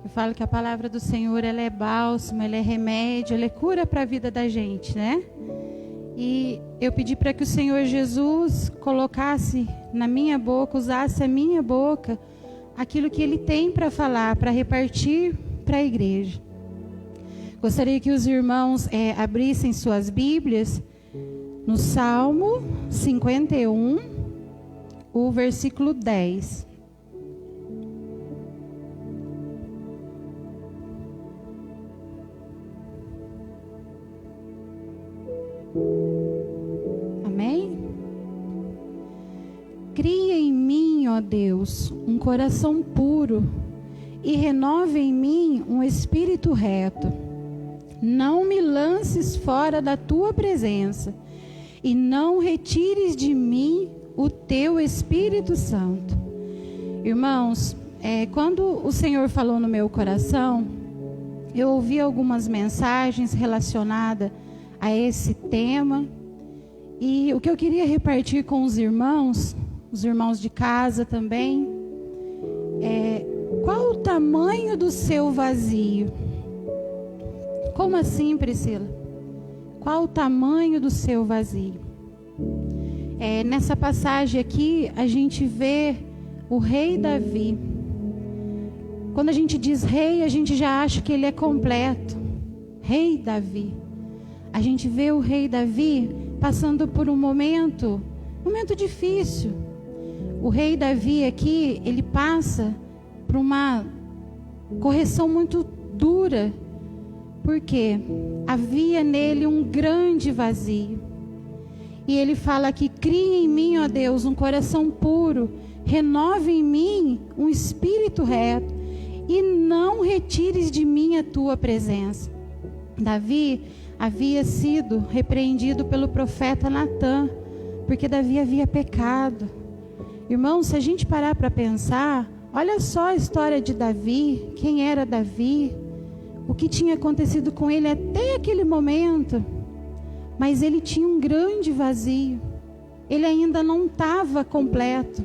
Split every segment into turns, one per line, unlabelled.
Eu falo que a palavra do Senhor, ela é bálsamo, ela é remédio, ela é cura para a vida da gente, né? E eu pedi para que o Senhor Jesus colocasse na minha boca, usasse a minha boca, aquilo que Ele tem para falar, para repartir para a igreja. Gostaria que os irmãos abrissem suas Bíblias no Salmo 51, o versículo 10. Amém? Cria em mim, ó Deus, um coração puro e renova em mim um espírito reto. Não me lances fora da tua presença e não retires de mim o teu Espírito Santo. Irmãos, quando o Senhor falou no meu coração, eu ouvi algumas mensagens relacionadas a esse tema, e o que eu queria repartir com os irmãos de casa também, qual o tamanho do seu vazio? Como assim, Priscila? Qual o tamanho do seu vazio? Nessa passagem aqui, a gente vê o rei Davi. Quando a gente diz rei, a gente já acha que ele é completo. Rei Davi. A gente vê o rei Davi passando por um momento difícil. O rei Davi aqui, ele passa por uma correção muito dura, porque havia nele um grande vazio. E ele fala que cria em mim, ó Deus, um coração puro, renova em mim um espírito reto, e não retires de mim a tua presença. Davi havia sido repreendido pelo profeta Natã, porque Davi havia pecado. Irmãos, se a gente parar para pensar, olha só a história de Davi, quem era Davi, o que tinha acontecido com ele até aquele momento. Mas ele tinha um grande vazio, ele ainda não estava completo.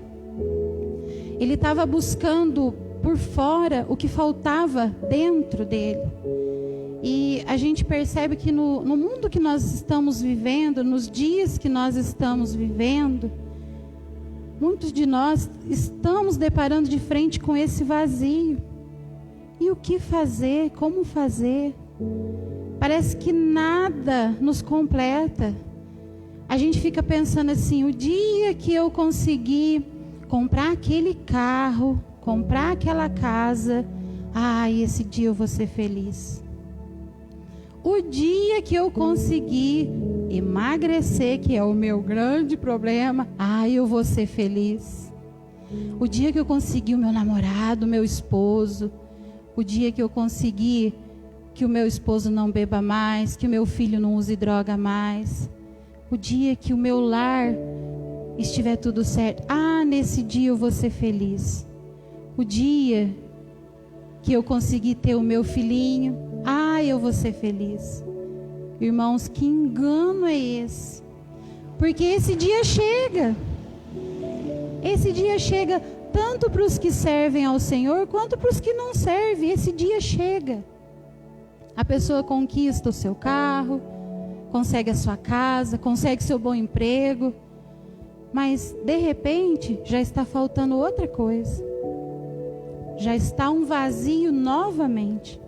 Ele estava buscando por fora o que faltava dentro dele. E a gente percebe que no mundo que nós estamos vivendo, nos dias que nós estamos vivendo, muitos de nós estamos deparando de frente com esse vazio. E o que fazer? Como fazer? Parece que nada nos completa. A gente fica pensando assim, o dia que eu conseguir comprar aquele carro, comprar aquela casa, esse dia eu vou ser feliz. O dia que eu conseguir emagrecer, que é o meu grande problema, eu vou ser feliz. O dia que eu conseguir o meu namorado, o meu esposo, o dia que eu conseguir que o meu esposo não beba mais, que o meu filho não use droga mais, o dia que o meu lar estiver tudo certo, nesse dia eu vou ser feliz. O dia que eu conseguir ter o meu filhinho, eu vou ser feliz. Irmãos, que engano é esse? Porque esse dia chega. Esse dia chega tanto para os que servem ao Senhor, quanto para os que não servem. Esse dia chega. A pessoa conquista o seu carro, consegue a sua casa, consegue seu bom emprego, mas de repente já está faltando outra coisa. Já está um vazio novamente.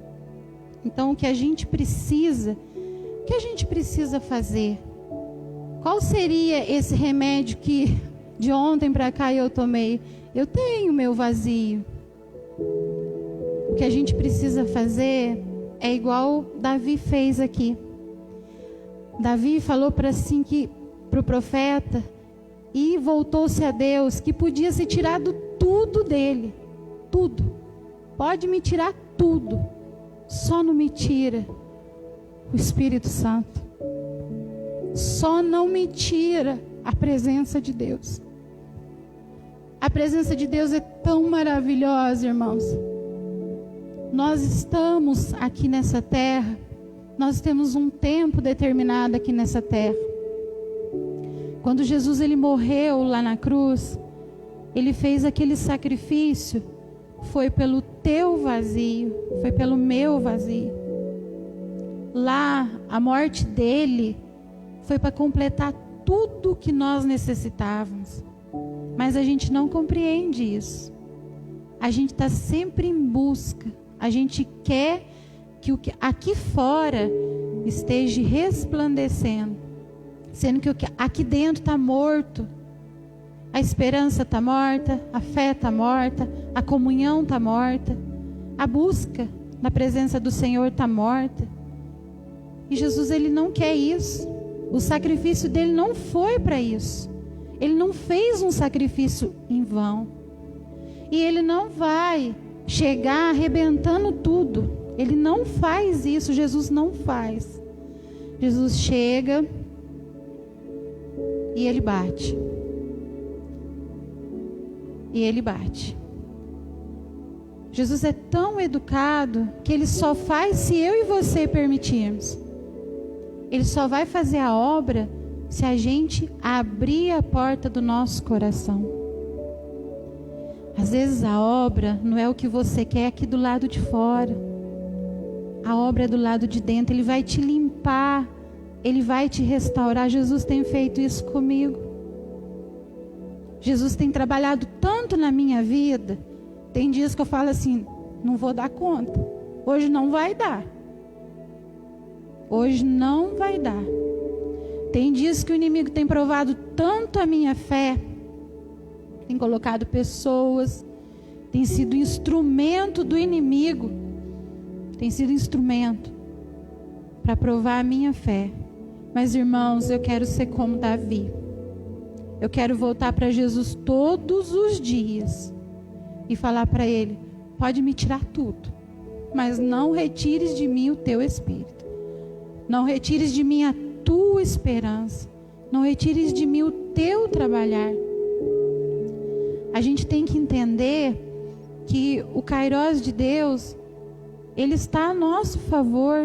Então o que a gente precisa fazer? Qual seria esse remédio que de ontem para cá eu tomei? Eu tenho meu vazio. O que a gente precisa fazer é igual Davi fez aqui. Davi falou para o profeta, e voltou-se a Deus, que podia ser tirado tudo dele. Tudo. Pode me tirar tudo. Só não me tira o Espírito Santo. Só não me tira a presença de Deus. A presença de Deus é tão maravilhosa, irmãos. Nós estamos aqui nessa terra, nós temos um tempo determinado aqui nessa terra. Quando Jesus ele morreu lá na cruz, ele fez aquele sacrifício, foi pelo teu vazio, foi pelo meu vazio. Lá, a morte dele foi para completar tudo o que nós necessitávamos. Mas a gente não compreende isso. A gente está sempre em busca. A gente quer que o que aqui fora esteja resplandecendo, sendo que o que aqui dentro está morto. A esperança está morta, a fé está morta, a comunhão está morta, a busca na presença do Senhor está morta. E Jesus, ele não quer isso. O sacrifício dele não foi para isso. Ele não fez um sacrifício em vão. E ele não vai chegar arrebentando tudo. Ele não faz isso. Jesus não faz. Jesus chega e ele bate. E ele bate. Jesus é tão educado que ele só faz se eu e você permitirmos. Ele só vai fazer a obra se a gente abrir a porta do nosso coração. Às vezes a obra não é o que você quer aqui do lado de fora. A obra é do lado de dentro. Ele vai te limpar. Ele vai te restaurar. Jesus tem feito isso comigo. Jesus tem trabalhado tanto na minha vida. Tem dias que eu falo assim, não vou dar conta. Hoje não vai dar. Hoje não vai dar. Tem dias que o inimigo tem provado tanto a minha fé. Tem colocado pessoas. Tem sido instrumento do inimigo. Tem sido instrumento para provar a minha fé. Mas, irmãos, eu quero ser como Davi. Eu quero voltar para Jesus todos os dias e falar para Ele, pode me tirar tudo, mas não retires de mim o teu Espírito. Não retires de mim a tua esperança. Não retires de mim o teu trabalhar. A gente tem que entender que o Kairós de Deus, ele está a nosso favor.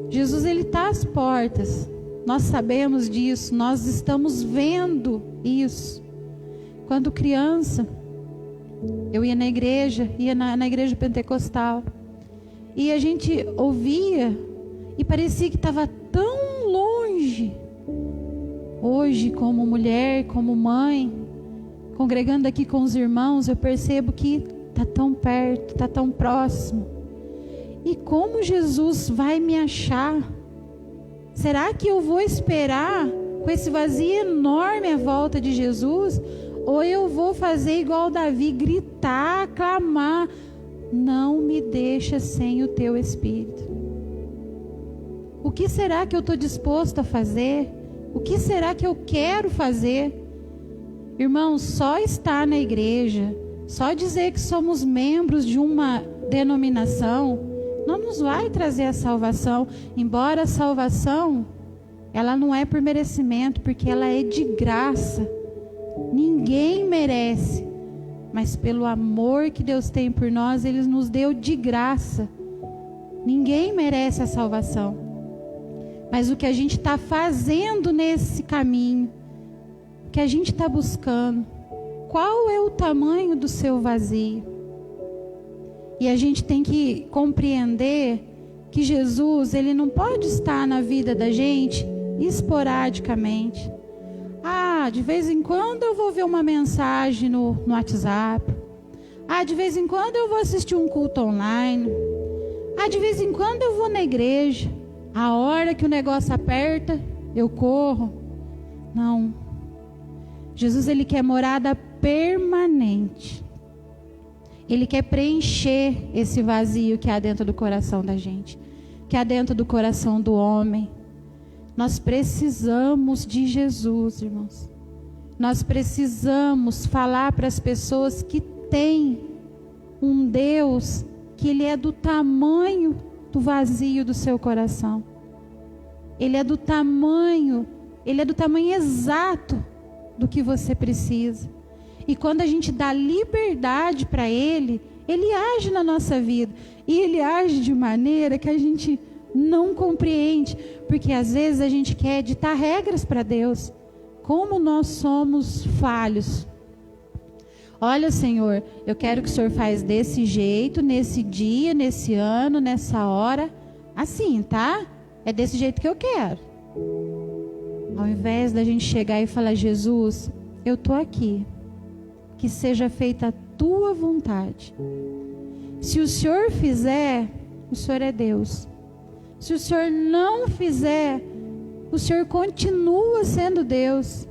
Jesus, ele está às portas. Nós sabemos disso, nós estamos vendo isso. Quando criança, eu ia na igreja, na igreja pentecostal, e a gente ouvia e parecia que estava tão longe. Hoje, como mulher, como mãe, congregando aqui com os irmãos, eu percebo que está tão perto, está tão próximo. E como Jesus vai me achar? Será que eu vou esperar com esse vazio enorme à volta de Jesus? Ou eu vou fazer igual Davi, gritar, clamar, não me deixa sem o teu Espírito? O que será que eu estou disposto a fazer? O que será que eu quero fazer? Irmãos, só estar na igreja, só dizer que somos membros de uma denominação, não nos vai trazer a salvação. Embora a salvação, ela não é por merecimento, porque ela é de graça. Ninguém merece, mas pelo amor que Deus tem por nós, Ele nos deu de graça. Ninguém merece a salvação. Mas o que a gente está fazendo nesse caminho, o que a gente está buscando, qual é o tamanho do seu vazio? E a gente tem que compreender que Jesus, ele não pode estar na vida da gente esporadicamente. De vez em quando eu vou ver uma mensagem no WhatsApp. De vez em quando eu vou assistir um culto online. De vez em quando eu vou na igreja. A hora que o negócio aperta, eu corro. Não. Jesus, ele quer morada permanente. Ele quer preencher esse vazio que há dentro do coração da gente, que há dentro do coração do homem. Nós precisamos de Jesus, irmãos. Nós precisamos falar para as pessoas que tem um Deus que Ele é do tamanho do vazio do seu coração. Ele é do tamanho exato do que você precisa. E quando a gente dá liberdade para Ele, Ele age na nossa vida. E Ele age de maneira que a gente não compreende. Porque às vezes a gente quer ditar regras para Deus. Como nós somos falhos. Olha, Senhor, eu quero que o Senhor faz desse jeito, nesse dia, nesse ano, nessa hora. Assim, tá? É desse jeito que eu quero. Ao invés da gente chegar e falar, Jesus, eu tô aqui. Que seja feita a tua vontade. Se o Senhor fizer, o Senhor é Deus. Se o Senhor não fizer, o Senhor continua sendo Deus.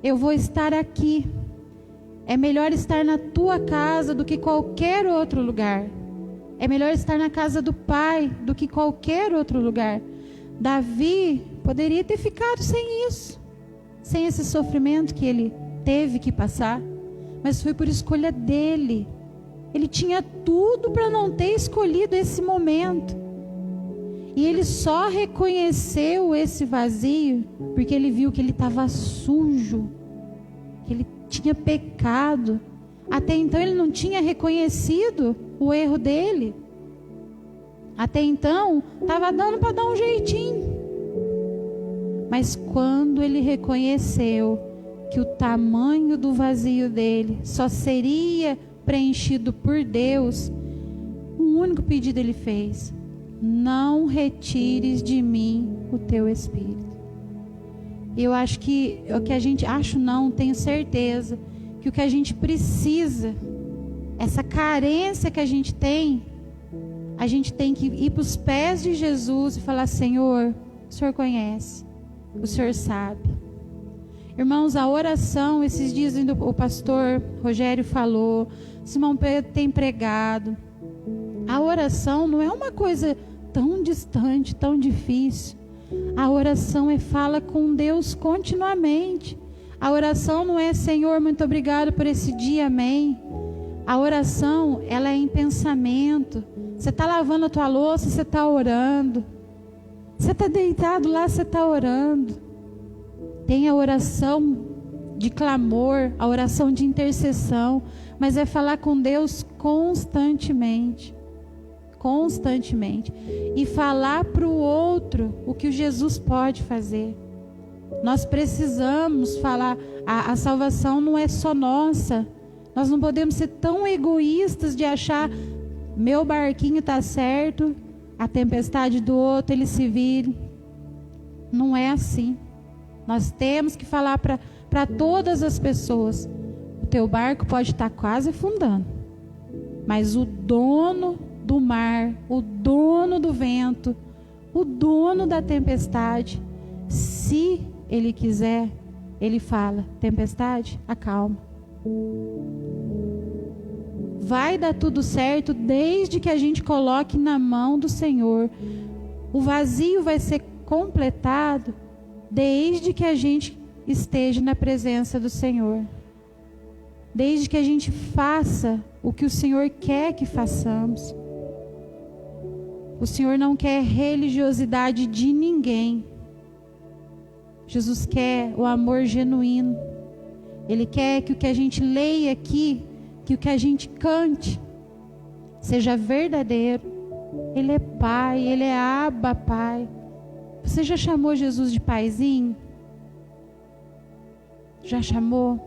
Eu vou estar aqui. É melhor estar na tua casa do que qualquer outro lugar. É melhor estar na casa do Pai do que qualquer outro lugar. Davi poderia ter ficado sem isso, sem esse sofrimento que ele teve que passar, mas foi por escolha dele. Ele tinha tudo para não ter escolhido esse momento. E ele só reconheceu esse vazio porque ele viu que ele estava sujo, que ele tinha pecado. Até então ele não tinha reconhecido o erro dele. Até então estava dando para dar um jeitinho. Mas quando ele reconheceu que o tamanho do vazio dele só seria preenchido por Deus, um único pedido ele fez: não retires de mim o teu Espírito. Eu acho que o que a gente, tenho certeza que o que a gente precisa, essa carência que a gente tem que ir para os pés de Jesus e falar: Senhor, o Senhor conhece, o Senhor sabe. Irmãos, a oração, esses dias o pastor Rogério falou, Simão Pedro tem pregado. A oração não é uma coisa tão distante, tão difícil. A oração é fala com Deus continuamente. A oração não é Senhor, muito obrigado por esse dia, amém. A oração, ela é em pensamento. Você está lavando a tua louça, você está orando. Você está deitado lá, você está orando. Tem a oração de clamor, a oração de intercessão, mas é falar com Deus constantemente. Constantemente. E falar para o outro o que o Jesus pode fazer. Nós precisamos falar, a salvação não é só nossa. Nós não podemos ser tão egoístas de achar, meu barquinho está certo, a tempestade do outro ele se vire. Não é assim. Nós temos que falar para todas as pessoas: o teu barco pode estar quase afundando, mas o dono do mar, o dono do vento, o dono da tempestade, se ele quiser, ele fala: tempestade, acalma. Vai dar tudo certo desde que a gente coloque na mão do Senhor. O vazio vai ser completado desde que a gente esteja na presença do Senhor. Desde que a gente faça o que o Senhor quer que façamos. O Senhor não quer religiosidade de ninguém. Jesus quer o amor genuíno. Ele quer que o que a gente leia aqui, que o que a gente cante, seja verdadeiro. Ele é Pai, Ele é Abba, Pai. Você já chamou Jesus de Paizinho? Já chamou?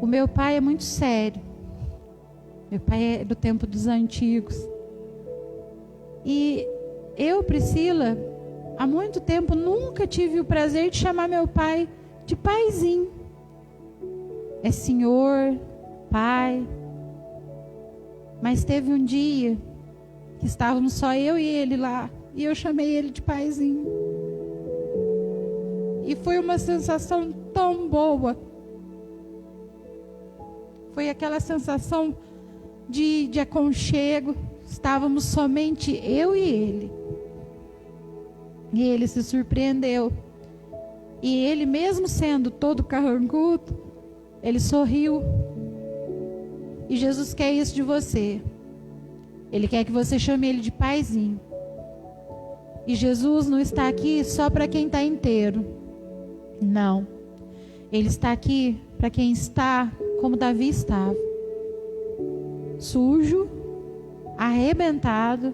O meu pai é muito sério. Meu pai é do tempo dos antigos. E eu, Priscila, há muito tempo nunca tive o prazer de chamar meu pai de Paizinho. É Senhor, Pai. Mas teve um dia que estávamos só eu e ele lá, e eu chamei ele de Paizinho. E foi uma sensação tão boa. Foi aquela sensação de aconchego. Estávamos somente eu e ele. E ele se surpreendeu. E ele, mesmo sendo todo carrancudo, ele sorriu. E Jesus quer isso de você. Ele quer que você chame ele de Paizinho. E Jesus não está aqui só para quem está inteiro. Não. Ele está aqui para quem está como Davi estava. Sujo, arrebentado,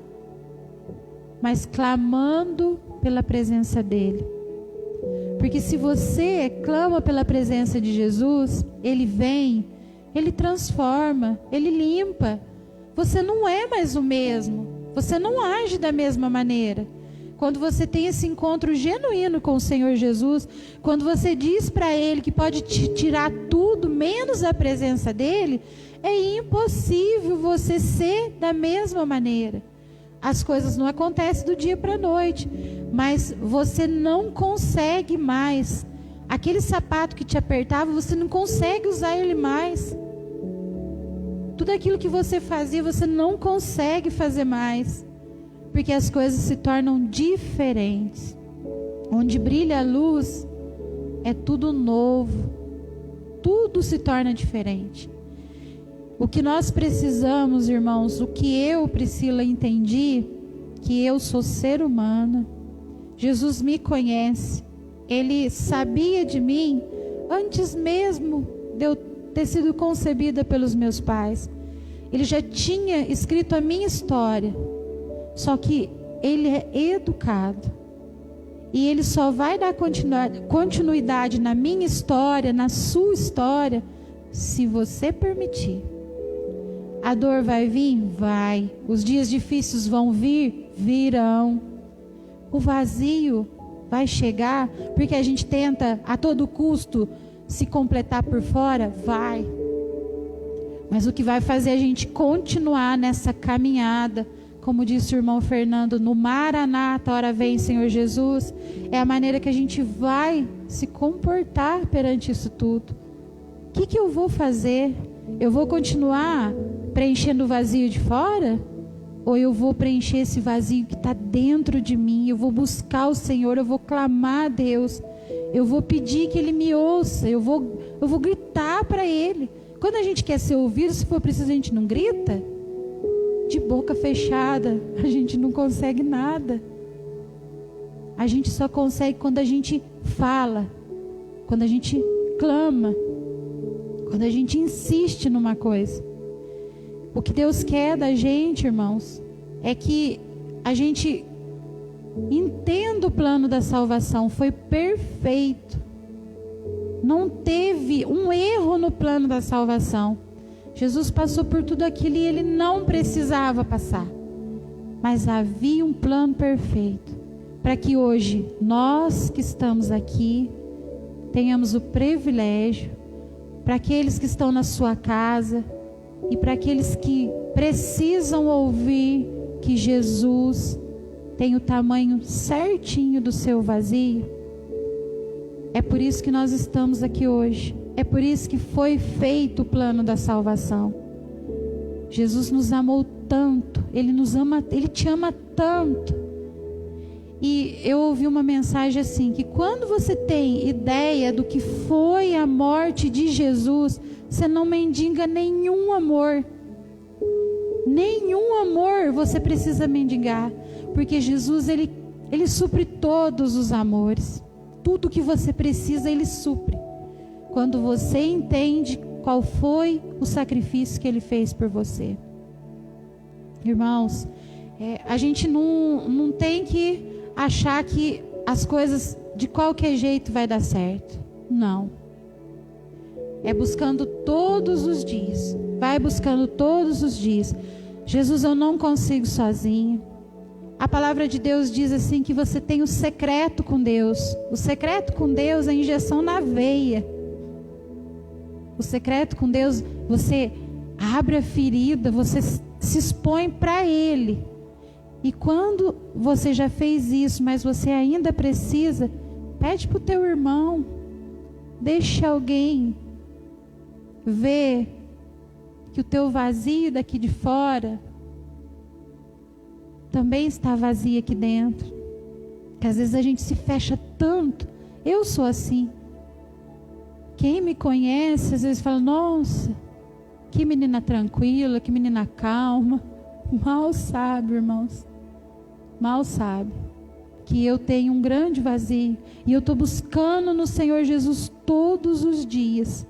mas clamando pela presença dele. Porque se você clama pela presença de Jesus, Ele vem, Ele transforma, Ele limpa. Você não é mais o mesmo. Você não age da mesma maneira. Quando você tem esse encontro genuíno com o Senhor Jesus, quando você diz para Ele que pode te tirar tudo, menos a presença dEle, é impossível você ser da mesma maneira. As coisas não acontecem do dia para a noite, mas você não consegue mais. Aquele sapato que te apertava, você não consegue usar ele mais. Tudo aquilo que você fazia, você não consegue fazer mais. Porque as coisas se tornam diferentes. Onde brilha a luz, é tudo novo. Tudo se torna diferente. O que nós precisamos, irmãos, o que eu, Priscila, entendi, que eu sou ser humana. Jesus me conhece. Ele sabia de mim antes mesmo de eu ter sido concebida pelos meus pais. Ele já tinha escrito a minha história. Só que Ele é educado. E Ele só vai dar continuidade na minha história, na sua história, se você permitir. A dor vai vir? Vai. Os dias difíceis vão vir? Virão. O vazio vai chegar, porque a gente tenta a todo custo se completar por fora? Vai. Mas o que vai fazer a gente continuar nessa caminhada, como disse o irmão Fernando, no Maranata, ora vem Senhor Jesus, é a maneira que a gente vai se comportar perante isso tudo. O que eu vou fazer? Eu vou continuar preenchendo o vazio de fora? Ou eu vou preencher esse vazio que está dentro de mim? Eu vou buscar o Senhor, eu vou clamar a Deus, eu vou pedir que Ele me ouça, eu vou gritar para Ele. Quando a gente quer ser ouvido, se for preciso, a gente não grita. De boca fechada, a gente não consegue nada. A gente só consegue quando a gente fala, quando a gente clama, quando a gente insiste numa coisa. O que Deus quer da gente, irmãos, é que a gente entenda o plano da salvação. Foi perfeito. Não teve um erro no plano da salvação. Jesus passou por tudo aquilo e Ele não precisava passar. Mas havia um plano perfeito para que hoje nós que estamos aqui tenhamos o privilégio, para aqueles que estão na sua casa e para aqueles que precisam ouvir que Jesus tem o tamanho certinho do seu vazio. É por isso que nós estamos aqui hoje. É por isso que foi feito o plano da salvação. Jesus nos amou tanto, Ele nos ama, Ele te ama tanto. E eu ouvi uma mensagem assim, que quando você tem ideia do que foi a morte de Jesus, você não mendiga nenhum amor. Nenhum amor você precisa mendigar, porque Jesus, Ele supre todos os amores. Tudo que você precisa, Ele supre. Quando você entende qual foi o sacrifício que Ele fez por você. Irmãos, a gente não tem que achar que as coisas de qualquer jeito vai dar certo. Não. É buscando todos os dias. Vai buscando todos os dias. Jesus, eu não consigo sozinho. A palavra de Deus diz assim que você tem o secreto com Deus. O secreto com Deus é a injeção na veia. O secreto com Deus, você abre a ferida, você se expõe para Ele. E quando você já fez isso, mas você ainda precisa, pede para o teu irmão, deixa alguém ver que o teu vazio daqui de fora também está vazio aqui dentro. Que às vezes a gente se fecha tanto. Eu sou assim. Quem me conhece às vezes fala, nossa, que menina tranquila, que menina calma. Mal sabe, irmãos, mal sabe que eu tenho um grande vazio. E eu estou buscando no Senhor Jesus todos os dias.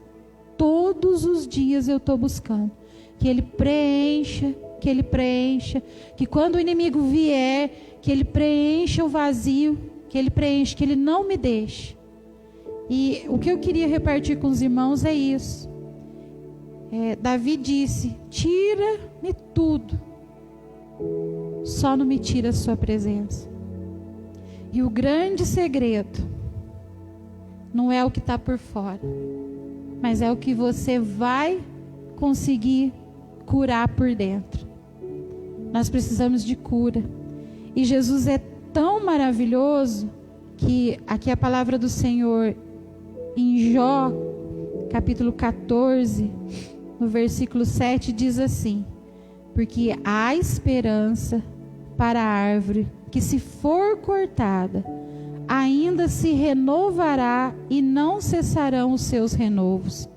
Todos os dias eu estou buscando que Ele preencha, que quando o inimigo vier, que Ele preencha o vazio, que Ele preencha, que Ele não me deixe. E o que eu queria repartir com os irmãos é isso. Davi disse: tira-me tudo, só não me tira a sua presença. E o grande segredo não é o que está por fora, mas é o que você vai conseguir curar por dentro. Nós precisamos de cura. E Jesus é tão maravilhoso que aqui a palavra do Senhor em Jó, capítulo 14, no versículo 7, diz assim: porque há esperança para a árvore que, se for cortada, ainda se renovará e não cessarão os seus renovos.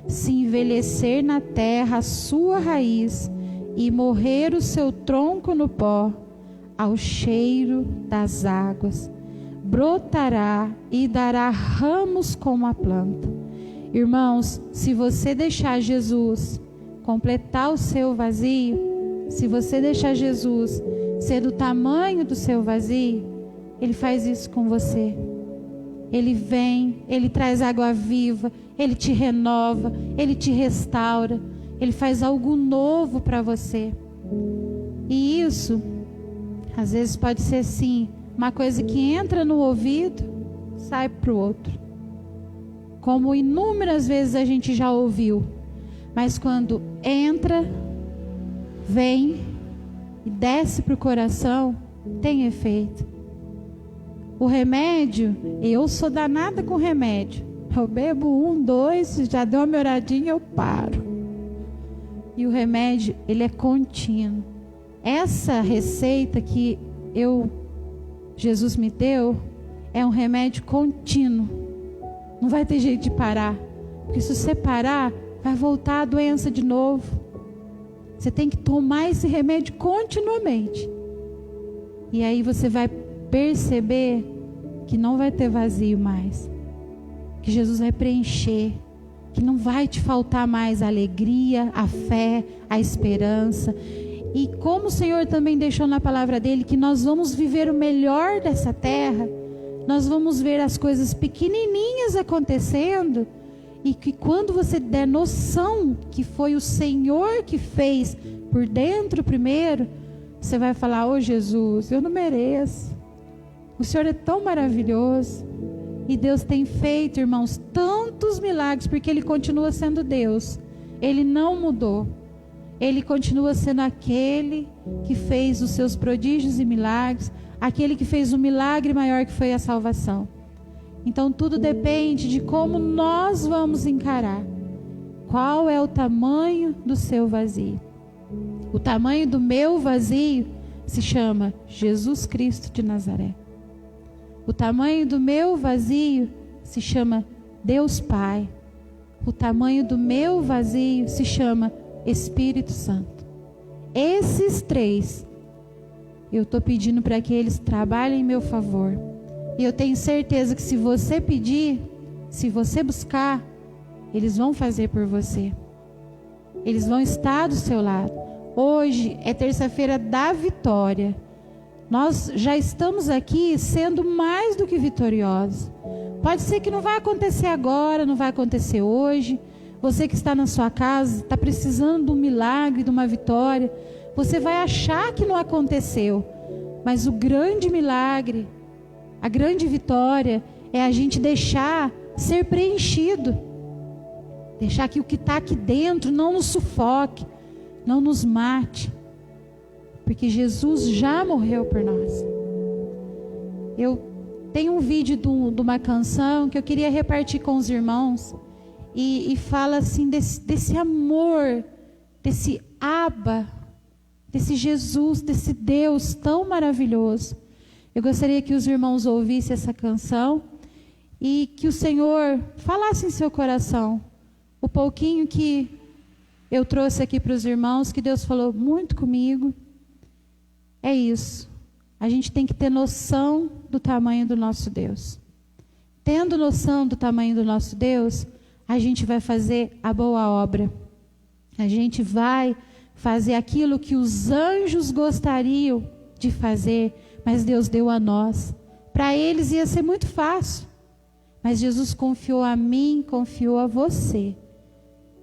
Se envelhecer na terra a sua raiz e morrer o seu tronco no pó, ao cheiro das águas, brotará e dará ramos como a planta. Irmãos, se você deixar Jesus completar o seu vazio, se você deixar Jesus ser do tamanho do seu vazio, Ele faz isso com você. Ele vem, Ele traz água viva, Ele te renova, Ele te restaura, Ele faz algo novo para você. E isso, às vezes pode ser sim, uma coisa que entra no ouvido, sai para o outro. Como inúmeras vezes a gente já ouviu. Mas quando entra, vem e desce para o coração, tem efeito. O remédio, eu sou danada com remédio. Eu bebo 1, 2, já deu uma melhoradinha, eu paro. E o remédio, ele é contínuo. Essa receita que Jesus me deu, é um remédio contínuo. Não vai ter jeito de parar. Porque se você parar, vai voltar a doença de novo. Você tem que tomar esse remédio continuamente. E aí você vai perceber que não vai ter vazio mais. Que Jesus vai preencher. Que não vai te faltar mais a alegria, a fé, a esperança. E como o Senhor também deixou na palavra dele que nós vamos viver o melhor dessa terra, nós vamos ver as coisas pequenininhas acontecendo, e que quando você der noção que foi o Senhor que fez por dentro primeiro, você vai falar: ô Jesus, eu não mereço. O Senhor é tão maravilhoso. E Deus tem feito, irmãos, tantos milagres, porque Ele continua sendo Deus. Ele não mudou. Ele continua sendo aquele que fez os seus prodígios e milagres, aquele que fez o milagre maior que foi a salvação. Então tudo depende de como nós vamos encarar. Qual é o tamanho do seu vazio? O tamanho do meu vazio se chama Jesus Cristo de Nazaré. O tamanho do meu vazio se chama Deus Pai. O tamanho do meu vazio se chama Espírito Santo. Esses três, eu estou pedindo para que eles trabalhem em meu favor. E eu tenho certeza que se você pedir, se você buscar, eles vão fazer por você. Eles vão estar do seu lado. Hoje é terça-feira da vitória. Nós já estamos aqui sendo mais do que vitoriosos. Pode ser que não vai acontecer agora, não vai acontecer hoje. Você que está na sua casa, está precisando de um milagre, de uma vitória. Você vai achar que não aconteceu. Mas o grande milagre, a grande vitória, é a gente deixar ser preenchido. Deixar que o que está aqui dentro não nos sufoque, não nos mate. Porque Jesus já morreu por nós. Eu tenho um vídeo de uma canção que eu queria repartir com os irmãos. E fala assim desse amor, desse Abba, desse Jesus, desse Deus tão maravilhoso. Eu gostaria que os irmãos ouvissem essa canção e que o Senhor falasse em seu coração o pouquinho que eu trouxe aqui para os irmãos, que Deus falou muito comigo. É isso. A gente tem que ter noção do tamanho do nosso Deus. Tendo noção do tamanho do nosso Deus, a gente vai fazer a boa obra. A gente vai fazer aquilo que os anjos gostariam de fazer, mas Deus deu a nós. Para eles ia ser muito fácil. Mas Jesus confiou a mim, confiou a você.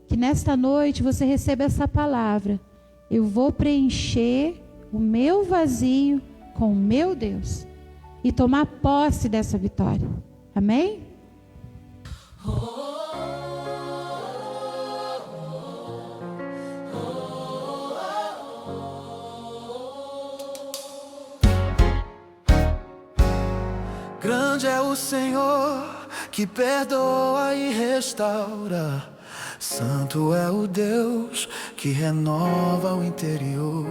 Que nesta noite você receba essa palavra. Eu vou preencher o meu vazio com o meu Deus. E tomar posse dessa vitória. Amém?
Grande é o Senhor que perdoa e restaura. Santo é o Deus que renova o interior.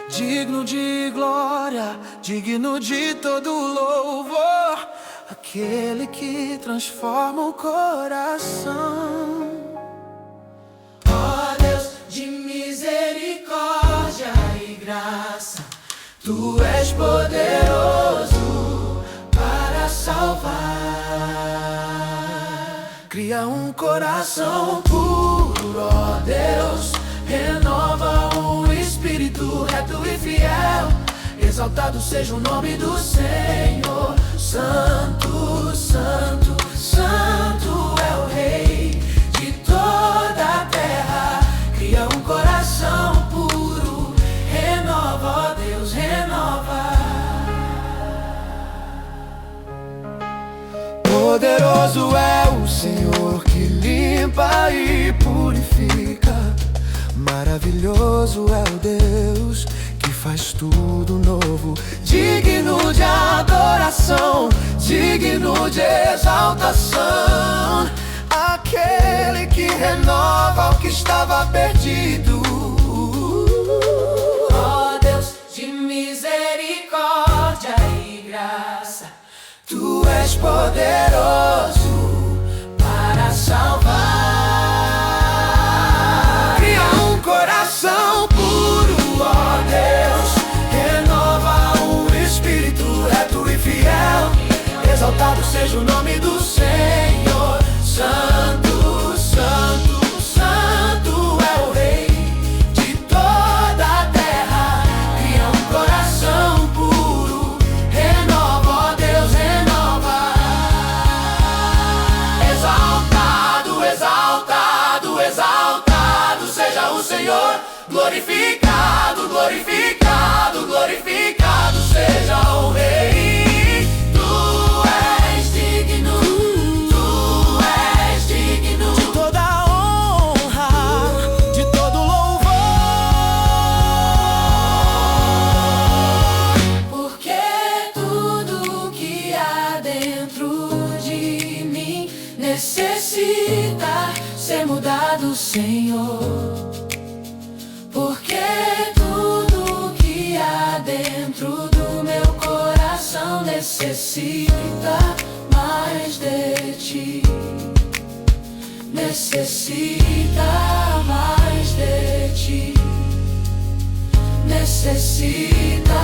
Digno de glória, digno de todo louvor, aquele que transforma o coração. Ó Deus de misericórdia e graça, Tu és poderoso para salvar. Cria um coração puro, ó Deus, renova um espírito reto e fiel. Exaltado seja o nome do Senhor. Santo, santo, santo é o Rei de toda a terra. Cria um coração puro, renova, ó Deus, renova. Poderoso é o Senhor que limpa e purifica. Maravilhoso é o Deus que faz tudo novo. Digno de adoração, digno de exaltação. Aquele que renova o que estava perdido. Ó Deus de misericórdia e graça, Tu és poderoso para salvar. Cria um coração puro, ó Deus, renova um espírito reto e fiel. Exaltado seja o nome do Senhor. Santo, santo, santo é o Rei de toda a terra. Cria um coração puro, renova, ó Deus, renova. Exaltado, exaltado, exaltado seja o Senhor. Glorificado, glorificado, glorificado seja o Rei. Tu és digno, Tu és digno de toda honra, de todo louvor. Porque tudo que há dentro de mim necessita ser mudado, Senhor. Porque tudo que há dentro do meu coração necessita mais de Ti. Necessita mais de Ti. Necessita